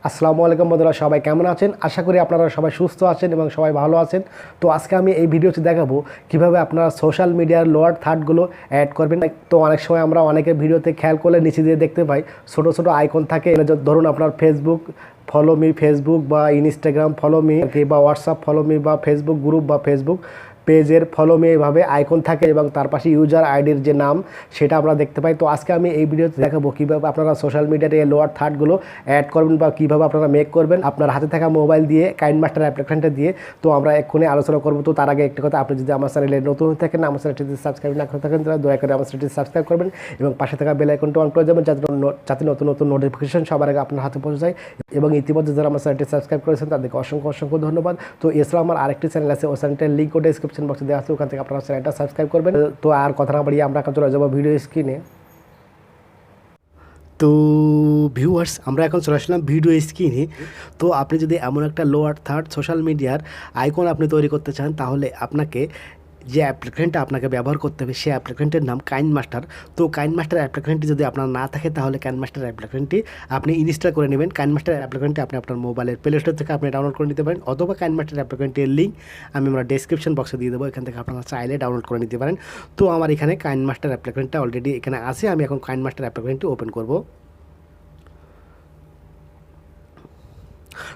আসসালামু আলাইকুম বন্ধুরা, সবাই কেমন আছেন? আশা করি আপনারা সবাই সুস্থ আছেন এবং সবাই ভালো আছেন। তো আজকে আমি এই ভিডিওতে দেখাবো কিভাবে আপনারা সোশ্যাল মিডিয়ার লোয়ার থার্ডগুলো অ্যাড করবেন। তো অনেক সময় আমরা অনেকের ভিডিওতে খেয়াল করলে নিচে দিয়ে দেখতে পাই ছোটো ছোটো আইকন থাকে। ধরুন আপনার ফেসবুক ফলো মি ফেসবুক বা ইনস্টাগ্রাম ফলো মি বা হোয়াটসঅ্যাপ ফলো মি বা ফেসবুক গ্রুপ বা ফেসবুক পেজের ফলো মি এভাবে আইকন থাকে এবং তার পাশে ইউজার আইডির যে নাম সেটা আমরা দেখতে পাই। তো আজকে আমি এই ভিডিওতে দেখাবো কীভাবে আপনারা সোশ্যাল মিডিয়াতে এই লোয়ার থার্ডগুলো অ্যাড করবেন বা কীভাবে আপনারা মেক করবেন আপনার হাতে থাকা মোবাইল দিয়ে কাইনমাস্টার অ্যাপ্লিকেশনটা দিয়ে। তো আমরা এক্ষুনি আলোচনা করবো। তো তার আগে একটা কথা, আপনি যদি আমার চ্যানেলে নতুন হয়ে থাকেন, আমার চ্যানেলটি সাবস্ক্রাইব না করে থাকেন, তাহলে দয়া করে আমার চ্যানেলটি সাবস্ক্রাইব করবেন এবং পাশে থাকা বেল আইকনটা অন করে যাবেন যাতে নতুন নতুন নোটিফিকেশন সবার আগে আপনার হাতে পৌঁছে যায়। এবং ইতিমধ্যে যারা আমার চ্যানেলটি সাবস্ক্রাইব করেছেন তাদেরকে অসংখ্য অসংখ্য ধন্যবাদ। তো এছাড়াও আমার আরেকটি চ্যানেল আছে, ওই চ্যানেলটার লিঙ্কও ডেসক্রিপশন বক্সে দেওয়া আছে, ওখান থেকে আপনারা চ্যানেলটা সাবস্ক্রাইব করবেন। তো আর কথা না বাড়িয়ে আমরা এখন চলে যাবো ভিডিও স্ক্রিনে। তো ভিউয়ার্স, আমরা এখন চলে আসলাম ভিডিও স্ক্রিনে। তো আপনি যদি এমন একটা লোয়ার থার্ড সোশ্যাল মিডিয়ার আইকন আপনি তৈরি করতে চান, তাহলে আপনাকে যে অ্যাপ্লিকেশনটা আপনাকে ব্যবহার করতে হবে সেই অ্যাপ্লিকেশনটির নাম কাইনমাস্টার। তো কাইনমাস্টার অ্যাপ্লিকেশনটি যদি আপনার না থাকে, তাহলে কাইনমাস্টার অ্যাপ্লিকেশনটি আপনি ইনস্টল করে নেবেন। কাইনমাস্টার অ্যাপ্লিকেশনটি আপনি আপনার মোবাইলের প্লে স্টোর থেকে আপনি ডাউনলোড করে নিতে পারেন, অথবা কাইনমাস্টার অ্যাপ্লিকেশনটির লিঙ্ক আমরা ডেসক্রিপশন বক্সে দিয়ে দেবো, এখান থেকে আপনারা চাইলে ডাউনলোড করে নিতে পারেন। তো আমার এখানে কাইনমাস্টার অ্যাপ্লিকেশনটা অলরেডি এখানে আছে। আমি এখন কাইনমাস্টার অ্যাপ্লিকেশনটি ওপেন করব।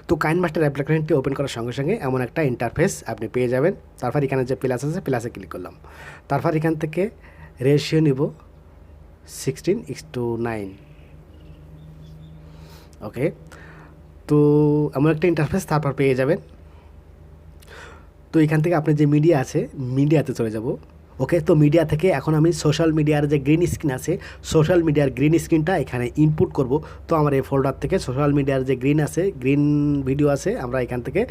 তো কাইনমাস্টার অ্যাপ্লিকেশনটি ওপেন করার সঙ্গে সঙ্গে এমন একটা ইন্টারফেস আপনি পেয়ে যাবেন। তারপর এখানে যে প্লাস আছে, প্লাসে ক্লিক করলাম। তারপর এখান থেকে রেশিও নিব 16:9। ওকে, তো এমন একটা ইন্টারফেস তারপর পেয়ে যাবেন। তো এখান থেকে আপনি যে মিডিয়া আছে, মিডিয়াতে চলে যাব। ওকে, তো মিডিয়া থেকে এখন আমি সোশ্যাল মিডিয়ার যে গ্রিন স্ক্রিন আছে, সোশ্যাল মিডিয়ার গ্রিন স্ক্রিনটা এখানে ইনপুট করব। তো আমার এই ফোল্ডার থেকে সোশ্যাল মিডিয়ার যে গ্রিন আছে, গ্রিন ভিডিও আছে, আমরা এখান থেকে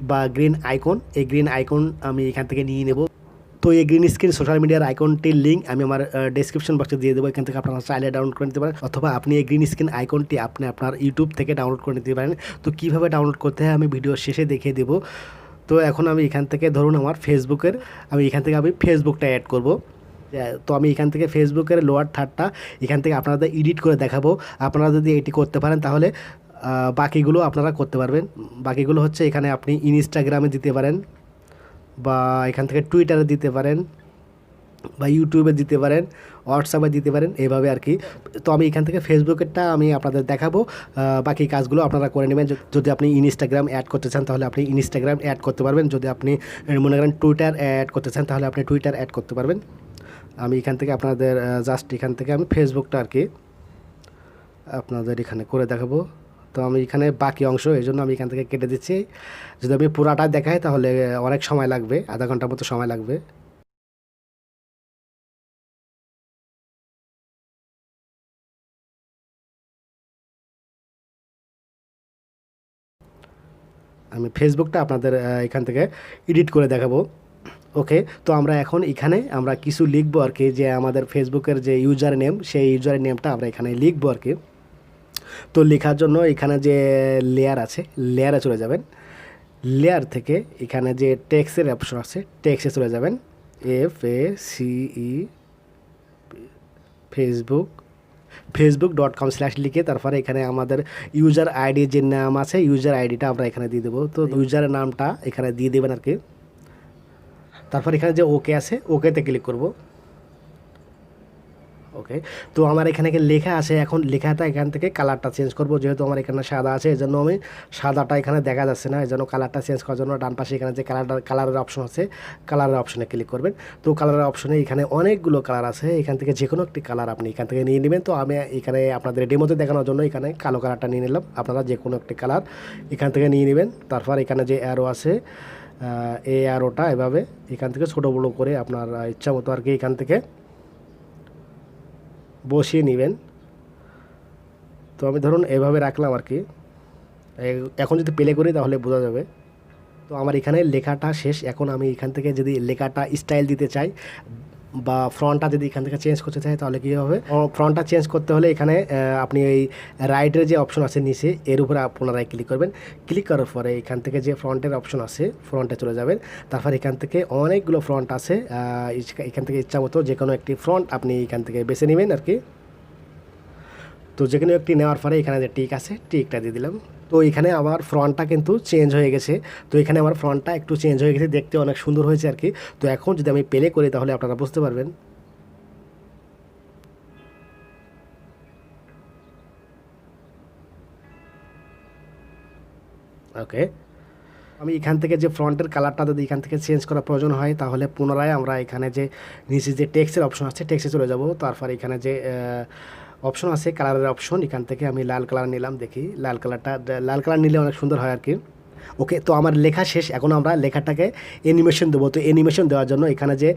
বা গ্রিন আইকন, এই গ্রিন আইকন আমি এখান থেকে নিয়ে নেব। তো এই গ্রিন স্ক্রিন সোশ্যাল মিডিয়ার আইকনটির লিঙ্ক আমি আমার ডেসক্রিপশন বক্সে দিয়ে দেবো, এখান থেকে আপনারা চাইলে ডাউনলোড করে নিতে পারেন, অথবা আপনি এই গ্রিন স্ক্রিন আইকনটি আপনি আপনার ইউটিউব থেকে ডাউনলোড করে নিতে পারেন। তো কীভাবে ডাউনলোড করতে হয় আমি ভিডিও শেষে দেখিয়ে দেবো। তো এখন আমি এখান থেকে ধরুন আমার ফেসবুকের এখান থেকে আমি ফেসবুকটা অ্যাড করব। তো আমি এখান থেকে ফেসবুকের লোয়ার থার্ডটা এখান থেকে আপনাদের এডিট করে দেখাবো। আপনারা যদি এটি করতে পারেন তাহলে বাকিগুলো আপনারা করতে পারবেন। বাকিগুলো হচ্ছে এখানে আপনি ইনস্টাগ্রামে দিতে পারেন, বা এখান থেকে টুইটারে দিতে পারেন, বা ইউটিউবে দিতে পারেন, হোয়াটসঅ্যাপে দিতে পারেন, এইভাবে আর কি। তো আমি এখান থেকে ফেসবুকেরটা আমি আপনাদের দেখাবো, বাকি কাজগুলো আপনারা করে নেবেন। যদি আপনি ইনস্টাগ্রাম অ্যাড করতে চান তাহলে আপনি ইনস্টাগ্রাম অ্যাড করতে পারবেন, যদি আপনি মনে করেন টুইটার অ্যাড করতে চান তাহলে আপনি টুইটার অ্যাড করতে পারবেন। আমি এখান থেকে আপনাদের জাস্ট এখান থেকে আমি ফেসবুকটা আর কি আপনাদের এখানে করে দেখাবো। তো আমি এখানে বাকি অংশ এই জন্য আমি এখান থেকে কেটে দিচ্ছি। যদি আমি পুরাটা দেখাই তাহলে অনেক সময় লাগবে, আধা ঘন্টার মতো সময় লাগবে। আমি ফেসবুকটা আপনাদের এখান থেকে এডিট করে দেখাবো। ওকে, তো আমরা এখন এখানে আমরা কিছু লিখবো আর কি, যে আমাদের ফেসবুকের যে ইউজার নেম, সেই ইউজার নেমটা আমরা এখানে লিখবো আর কি। তো লেখার জন্য এখানে যে লেয়ার আছে, লেয়ারে চলে যাবেন। লেয়ার থেকে এখানে যে টেক্সটের অপশন আছে, টেক্সটে চলে যাবেন। FACE facebook.com/ লিখে তারপরে এখানে আমাদের ইউজার আইডি যে নাম আছে, ইউজার আইডিটা আমরা এখানে দিয়ে দেবো। তো ইউজারের নামটা এখানে দিয়ে দেবেন আর কি। তারপর এখানে যে ওকে আছে, ওকেতে ক্লিক করব। ওকে, তো আমার এখানে লেখা আছে, এখন লেখাটা এখান থেকে কালারটা চেঞ্জ করব। যেহেতু আমার এখানে সাদা আছে, এই জন্য আমি সাদাটা এখানে দেখা যাচ্ছে না, এই জন্য কালারটা চেঞ্জ করার জন্য ডান পাশে এখানে যে কালারের অপশন আছে, কালারের অপশনে ক্লিক করবেন। তো কালারের অপশনে এখানে অনেকগুলো কালার আছে, এখান থেকে যে কোনো একটি কালার আপনি এখান থেকে নিয়ে নেবেন। তো আমি এখানে আপনাদের ডেমোতে দেখানোর জন্য এখানে কালো কালারটা নিয়ে নিলাম। আপনারা যে কোনো একটি কালার এখান থেকে নিয়ে নেবেন। তারপর এখানে যে অ্যারো আছে, এই অ্যারোটা এভাবে এখান থেকে ছোটো বড়ো করে আপনার ইচ্ছা মতো আর কি এখান থেকে বসিয়ে নেবেন। তো আমি ধরুন এভাবে রাখলাম আর কি। এখন যদি প্লে করি তাহলে বোঝা যাবে। তো আমার এখানে লেখাটা শেষ। এখন আমি এখান থেকে যদি লেখাটা স্টাইল দিতে চাই বা ফ্রন্টটা যদি এখান থেকে চেঞ্জ করতে চাই তাহলে কী হবে? ফ্রন্টটা চেঞ্জ করতে হলে এখানে আপনি এই রাইটের যে অপশন আছে নিচে, এর উপরে পুনরায় ক্লিক করবেন। ক্লিক করার পরে এখান থেকে যে ফ্রন্টের অপশন আছে, ফ্রন্টে চলে যাবেন। তারপর এখান থেকে অনেকগুলো ফ্রন্ট আছে, এখান থেকে ইচ্ছা মতো যে কোনো একটি ফ্রন্ট আপনি এখান থেকে বেছে নেবেন আর কি। তো যে কোনো একটি নেওয়ার পরে এখানে যে টিক আছে টিকটা দিয়ে দিলাম। তো এখানে আমার ফ্রন্টটা কিন্তু চেঞ্জ হয়ে গেছে। তো এখানে আমার ফ্রন্টটা একটু চেঞ্জ হয়ে গেছে, দেখতে অনেক সুন্দর হয়েছে আর কি। তো এখন যদি আমি প্লে করি তাহলে আপনারা বুঝতে পারবেন। ওকে, আমি এখান থেকে যে ফ্রন্টের কালারটা যদি এখান থেকে চেঞ্জ করার প্রয়োজন হয় তাহলে পুনরায় আমরা এখানে যে নিচে যে টেক্সটের অপশন আছে টেক্সটে চলে যাব। তারপর এখানে যে অপশন আছে কালারের অপশন, এখান থেকে আমি লাল কালার নিলাম। দেখি লাল কালার নিলে অনেক সুন্দর হয় আর কি। ওকে, তো আমার লেখা শেষ। এখন আমরা লেখাটাকে অ্যানিমেশন দেবো। তো অ্যানিমেশন দেওয়ার জন্য এখানে যে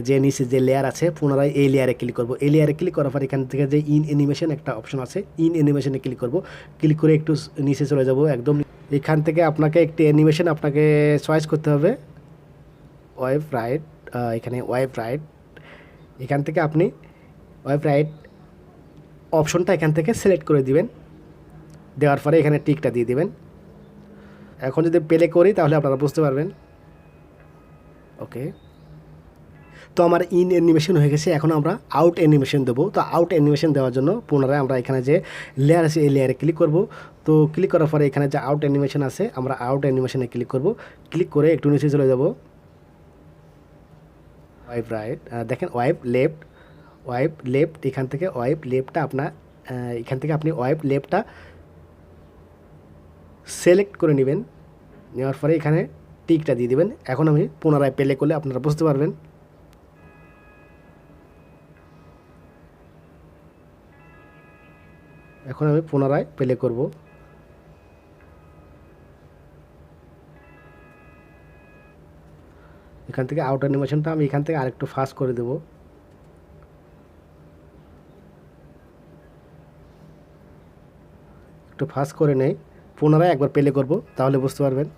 যে নিচে যে লেয়ার আছে পুনরায় এই লেয়ারে ক্লিক করব। এই লেয়ারে ক্লিক করার পর এখান থেকে যে ইন অ্যানিমেশন একটা অপশন আছে, ইন অ্যানিমেশনে ক্লিক করব। ক্লিক করে একটু নিচে চলে যাব একদম। এখান থেকে আপনাকে একটি অ্যানিমেশন আপনাকে চয়েস করতে হবে, ওয়েভ রাইট। এখানে ওয়েভ রাইট, এখান থেকে আপনি ওয়েভ রাইট অপশনটা এখান থেকে সিলেক্ট করে দিবেন। দেওয়ার পরে এখানে টিকটা দিয়ে দিবেন। এখন যদি প্লে করি তাহলে আপনারা বুঝতে পারবেন। ওকে, তো আমার ইন অ্যানিমেশন হয়ে গেছে। এখন আমরা আউট অ্যানিমেশন দেবো। তো আউট অ্যানিমেশন দেওয়ার জন্য পুনরায় আমরা এখানে যে লেয়ার আছে এই লেয়ারে ক্লিক করব। তো ক্লিক করার পরে এখানে যে আউট অ্যানিমেশন আছে আমরা আউট অ্যানিমেশনে ক্লিক করব। ক্লিক করে একটু নিচে চলে যাব। ওয়াইপ রাইট, দেখেন ওয়াইপ লেফট, এখান থেকে ওয়াইপ লেফটটা আপনার এখান থেকে আপনি ওয়াইপ লেফটটা সিলেক্ট করে নেবেন। নেওয়ার পরে এখানে টিকটা দিয়ে দিবেন। এখন আমি পুনরায় প্লে করলে আপনারা বুঝতে পারবেন। এখন আমি পুনরায় প্লে করব। এখান থেকে আউট অ্যানিমেশনটা আমি এখান থেকে আরেকটু ফাস্ট করে দেব। একটু ফাস্ট করে নেই, পুনরায় একবার প্লে করব তাহলে বুঝতে পারবেন।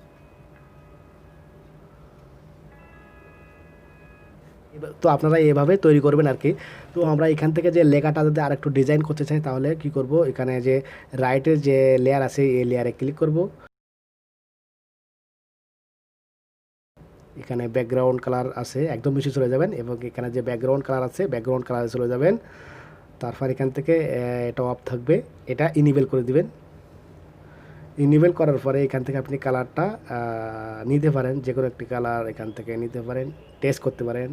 তো আপনারা এভাবে তৈরি করবেন আর কি। তো আমরা এখান থেকে যে লেখাটা যদি আরেকটু ডিজাইন করতে চাই তাহলে কি করব, এখানে যে রাইটের যে লেয়ার আছে এই লেয়ারে ক্লিক করব। এখানে ব্যাকগ্রাউন্ড কালার আছে একদম বেশি চলে যাবেন এবং এখানে যে ব্যাকগ্রাউন্ড কালার আছে ব্যাকগ্রাউন্ড কালারে চলে যাবেন। তারপর এখান থেকে এটা অফ থাকবে, এটা ইনেবল করে দিবেন। ইনেবল করার পরে এখান থেকে আপনি কালারটা নিতে পারেন, যে কোনো একটি কালার এখান থেকে নিতে পারেন, টেস্ট করতে পারেন।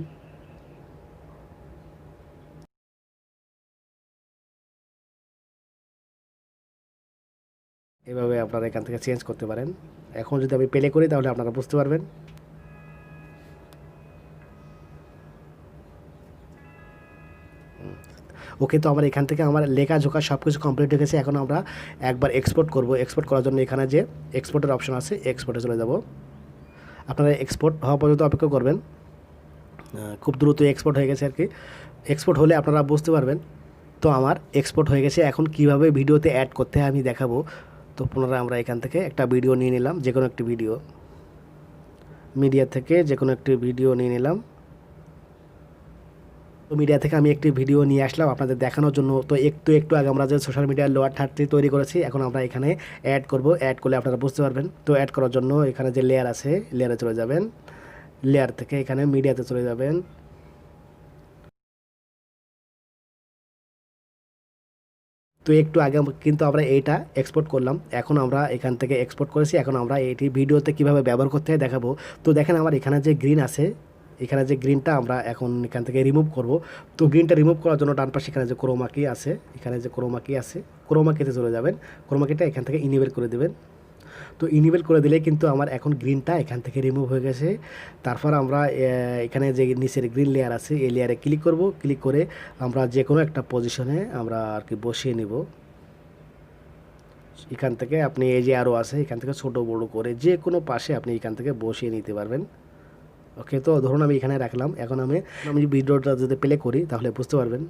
এভাবে আপনারা এখান থেকে চেঞ্জ করতে পারেন। এখন যদি আমি প্লে করি তাহলে আপনারা বুঝতে পারবেন। ওকে, তো আমার এখান থেকে আমার লেখা ঝোঁকা সব কিছু কমপ্লিট হয়ে গেছে। এখন আমরা একবার এক্সপোর্ট করব। এক্সপোর্ট করার জন্য এখানে যে এক্সপোর্টের অপশন আছে এক্সপোর্টে চলে যাব। আপনারা এক্সপোর্ট হওয়া পর্যন্ত অপেক্ষা করবেন। খুব দ্রুত এক্সপোর্ট হয়ে গেছে আর কি। এক্সপোর্ট হলে আপনারা বুঝতে পারবেন। তো আমার এক্সপোর্ট হয়ে গেছে। এখন কিভাবে ভিডিওতে অ্যাড করতে হয় আমি দেখাবো। তো পুনরায় আমরা এখান থেকে একটা ভিডিও নিয়ে নিলাম, যে কোনো একটি ভিডিও, মিডিয়া থেকে যে কোনো একটি ভিডিও নিয়ে নিলাম। তো মিডিয়া থেকে আমি একটি ভিডিও নিয়ে আসলাম আপনাদের দেখানোর জন্য। তো একটু আগে আমরা যে সোশ্যাল মিডিয়ার লোয়ার থার্ডটি তৈরি করেছি এখন আমরা এখানে অ্যাড করব। অ্যাড করলে আপনারা বুঝতে পারবেন। তো অ্যাড করার জন্য এখানে যে লেয়ার আছে লেয়ারে চলে যাবেন। লেয়ার থেকে এখানে মিডিয়াতে চলে যাবেন। তো একটু আগে কিন্তু আমরা এইটা এক্সপোর্ট করলাম। এখন আমরা এখান থেকে এক্সপোর্ট করেছি। এখন আমরা এটি ভিডিওতে কিভাবে ব্যবহার করতে হয় দেখাবো। তো দেখেন আমার এখানে যে গ্রিন আছে, এখানে যে গ্রিনটা আমরা এখন এখান থেকে রিমুভ করব। তো গ্রিনটা রিমুভ করার জন্য ডান পাশে এখানে যে ক্রোমাকি আছে, এখানে যে ক্রোমাকি আছে ক্রোমাকিতে চলে যাবেন। ক্রোমাকিটা এখান থেকে ইনেবল করে দেবেন। তো ইনেবল করে দিলে কিন্তু আমার এখন গ্রিনটা এখান থেকে রিমুভ হয়ে গেছে। তারপর আমরা এখানে যে নিচের গ্রিন লেয়ার আছে এই লেয়ারে ক্লিক করব। ক্লিক করে আমরা যে কোনো একটা পজিশনে আমরা আর কি বসিয়ে নেব। এখান থেকে আপনি এই যে আরও আছে এখান থেকে ছোট বড় করে যে কোনো পাশে আপনি এখান থেকে বসিয়ে নিতে পারবেন। ওকে, তো ধরুন আমি এখানে রাখলাম। এখন আমি ভিডিওটা যদি প্লে করি তাহলে বুঝতে পারবেন।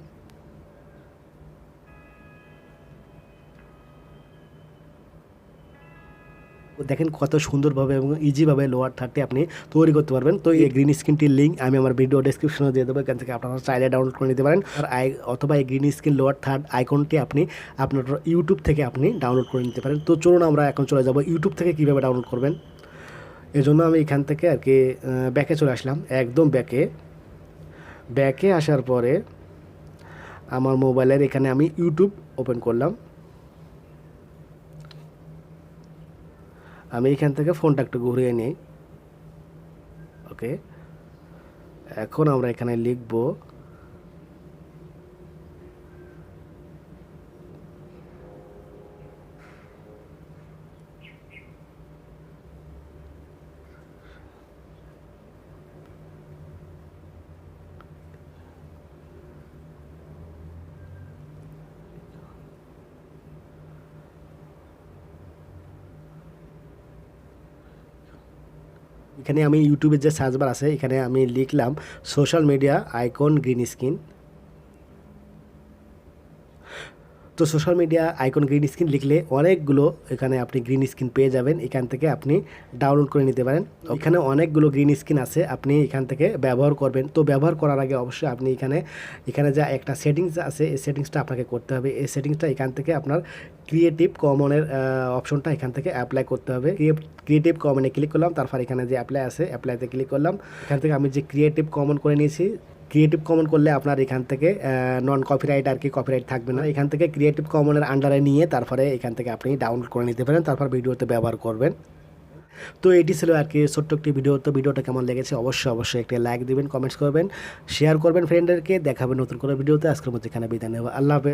দেখেন কত সুন্দরভাবে এবং ইজিভাবে লোয়ার থার্ডটি আপনি তৈরি করতে পারবেন। তো এই গ্রিন স্ক্রিনটির লিঙ্ক আমি আমার ভিডিও ডেসক্রিপশনে দিয়ে দেবো, এখান থেকে আপনারা চাইলে ডাউনলোড করে নিতে পারেন। আর অথবা এই গ্রিন স্ক্রিন লোয়ার থার্ড আইকনটি আপনি আপনার ইউটিউব থেকে আপনি ডাউনলোড করে নিতে পারেন। তো চলুন আমরা এখন চলে যাব ইউটিউব থেকে কীভাবে ডাউনলোড করবেন। এই জন্য আমি এখান থেকে আর কি ব্যাকে চলে আসলাম, একদম ব্যাকে আসার পরে আমার মোবাইলের এখানে আমি ইউটিউব ওপেন করলাম। আমি এখান থেকে ফোনটা একটু ঘুরিয়ে নিই। ওকে, এখন আমরা এখানে লিখব এখানে আমি ইউটিউবের যে সার্চ বার আছে এখানে আমি লিখলাম social media icon green screen. তো social media icon green screen লিখলে অনেকগুলো এখানে আপনি গ্রিন স্ক্রিন পেয়ে যাবেন। এখান থেকে আপনি ডাউনলোড করে নিতে পারেন। এখানে অনেকগুলো গ্রিন স্ক্রিন আছে, আপনি এখান থেকে ব্যবহার করবেন। তো ব্যবহার করার আগে অবশ্যই আপনি এখানে যা একটা সেটিংস আছে এই সেটিংসটা আপনাকে করতে হবে। এই সেটিংসটা এখান থেকে আপনার ক্রিয়েটিভ কমনের অপশনটা এখান থেকে অ্যাপ্লাই করতে হবে। ক্রিয়েটিভ কমনে ক্লিক করলাম, তারপর এখানে যে অ্যাপ্লাই আছে অ্যাপ্লাইতে ক্লিক করলাম। এখান থেকে আমি যে ক্রিয়েটিভ কমন করে নিয়েছি, ক্রিয়েটিভ কমন করলে আপনার এখান থেকে নন কপিরাইট আর কি, কপিরাইট থাকবে না। এখান থেকে ক্রিয়েটিভ কমনের আন্ডারে নিয়ে তারপরে এখান থেকে আপনি ডাউনলোড করে নিতে পারেন, তারপর ভিডিওতে ব্যবহার করবেন। তো এটি ছিল আর কি ছোট্ট একটি ভিডিও। তো ভিডিওটা কেমন লেগেছে অবশ্যই একটি লাইক দিবেন, কমেন্টস করবেন, শেয়ার করবেন ফ্রেন্ডদেরকে। দেখাবেন নতুন কোনো ভিডিওতে। আজকের মধ্যে এখানে বিদায় নেব। আল্লাহ হাফেজ।